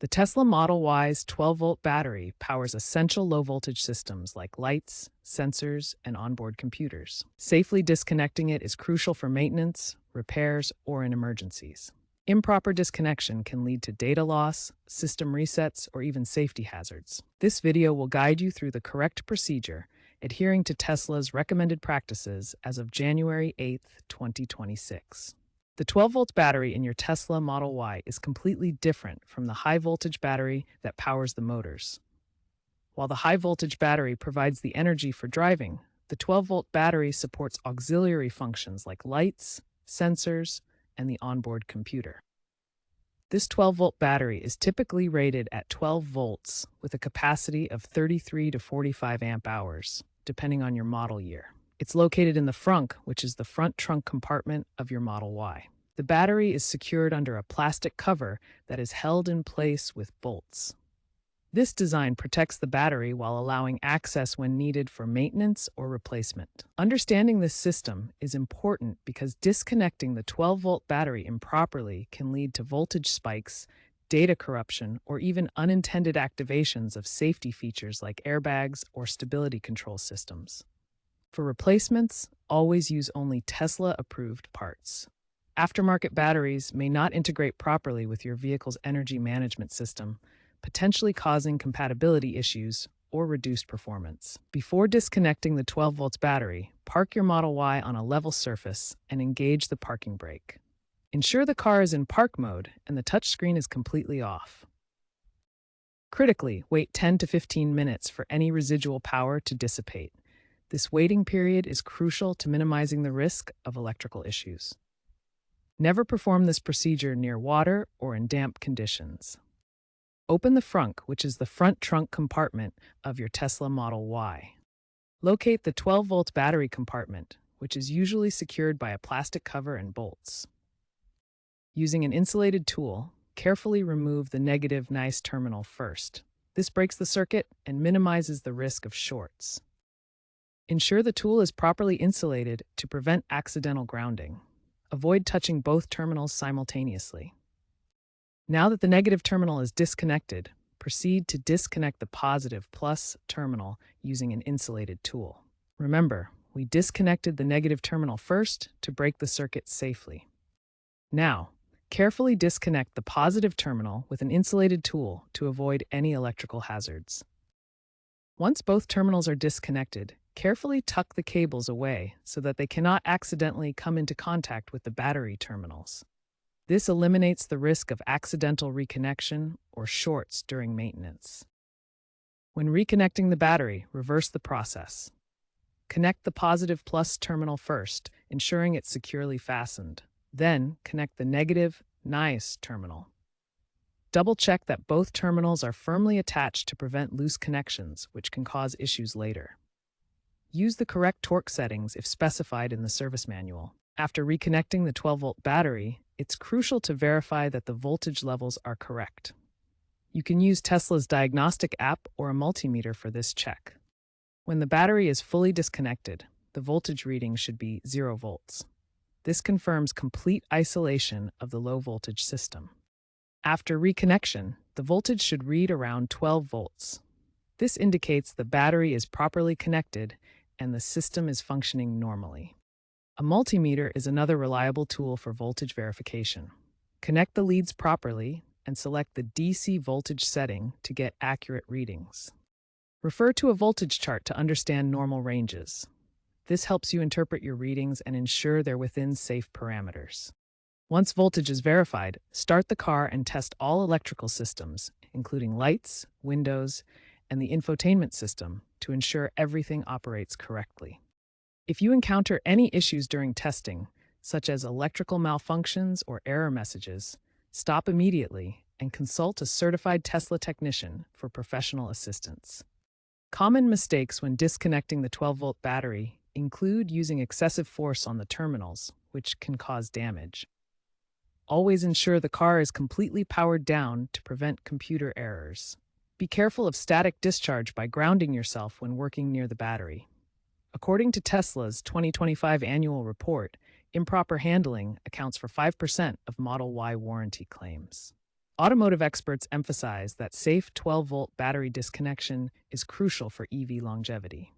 The Tesla Model Y's 12-volt battery powers essential low-voltage systems like lights, sensors, and onboard computers. Safely disconnecting it is crucial for maintenance, repairs, or in emergencies. Improper disconnection can lead to data loss, system resets, or even safety hazards. This video will guide you through the correct procedure, adhering to Tesla's recommended practices as of January 8, 2026. The 12-volt battery in your Tesla Model Y is completely different from the high-voltage battery that powers the motors. While the high-voltage battery provides the energy for driving, the 12-volt battery supports auxiliary functions like lights, sensors, and the onboard computer. This 12-volt battery is typically rated at 12 volts with a capacity of 33 to 45 amp hours, depending on your model year. It's located in the frunk, which is the front trunk compartment of your Model Y. The battery is secured under a plastic cover that is held in place with bolts. This design protects the battery while allowing access when needed for maintenance or replacement. Understanding this system is important because disconnecting the 12-volt battery improperly can lead to voltage spikes, data corruption, or even unintended activations of safety features like airbags or stability control systems. For replacements, always use only Tesla-approved parts. Aftermarket batteries may not integrate properly with your vehicle's energy management system, potentially causing compatibility issues or reduced performance. Before disconnecting the 12-volt battery, park your Model Y on a level surface and engage the parking brake. Ensure the car is in park mode and the touchscreen is completely off. Critically, wait 10 to 15 minutes for any residual power to dissipate. This waiting period is crucial to minimizing the risk of electrical issues. Never perform this procedure near water or in damp conditions. Open the frunk, which is the front trunk compartment of your Tesla Model Y. Locate the 12-volt battery compartment, which is usually secured by a plastic cover and bolts. Using an insulated tool, carefully remove the negative nice terminal first. This breaks the circuit and minimizes the risk of shorts. Ensure the tool is properly insulated to prevent accidental grounding. Avoid touching both terminals simultaneously. Now that the negative terminal is disconnected, proceed to disconnect the positive plus terminal using an insulated tool. Remember, we disconnected the negative terminal first to break the circuit safely. Now, carefully disconnect the positive terminal with an insulated tool to avoid any electrical hazards. Once both terminals are disconnected, carefully tuck the cables away so that they cannot accidentally come into contact with the battery terminals. This eliminates the risk of accidental reconnection or shorts during maintenance. When reconnecting the battery, reverse the process. Connect the positive plus terminal first, ensuring it's securely fastened. Then, connect the negative nice terminal. Double-check that both terminals are firmly attached to prevent loose connections, which can cause issues later. Use the correct torque settings if specified in the service manual. After reconnecting the 12-volt battery, it's crucial to verify that the voltage levels are correct. You can use Tesla's diagnostic app or a multimeter for this check. When the battery is fully disconnected, the voltage reading should be 0 volts. This confirms complete isolation of the low-voltage system. After reconnection, the voltage should read around 12 volts. This indicates the battery is properly connected and the system is functioning normally. A multimeter is another reliable tool for voltage verification. Connect the leads properly and select the DC voltage setting to get accurate readings. Refer to a voltage chart to understand normal ranges. This helps you interpret your readings and ensure they're within safe parameters. Once voltage is verified, start the car and test all electrical systems, including lights, windows, and the infotainment system, to ensure everything operates correctly. If you encounter any issues during testing, such as electrical malfunctions or error messages, stop immediately and consult a certified Tesla technician for professional assistance. Common mistakes when disconnecting the 12-volt battery include using excessive force on the terminals, which can cause damage. Always ensure the car is completely powered down to prevent computer errors. Be careful of static discharge by grounding yourself when working near the battery. According to Tesla's 2025 annual report, improper handling accounts for 5% of Model Y warranty claims. Automotive experts emphasize that safe 12-volt battery disconnection is crucial for EV longevity.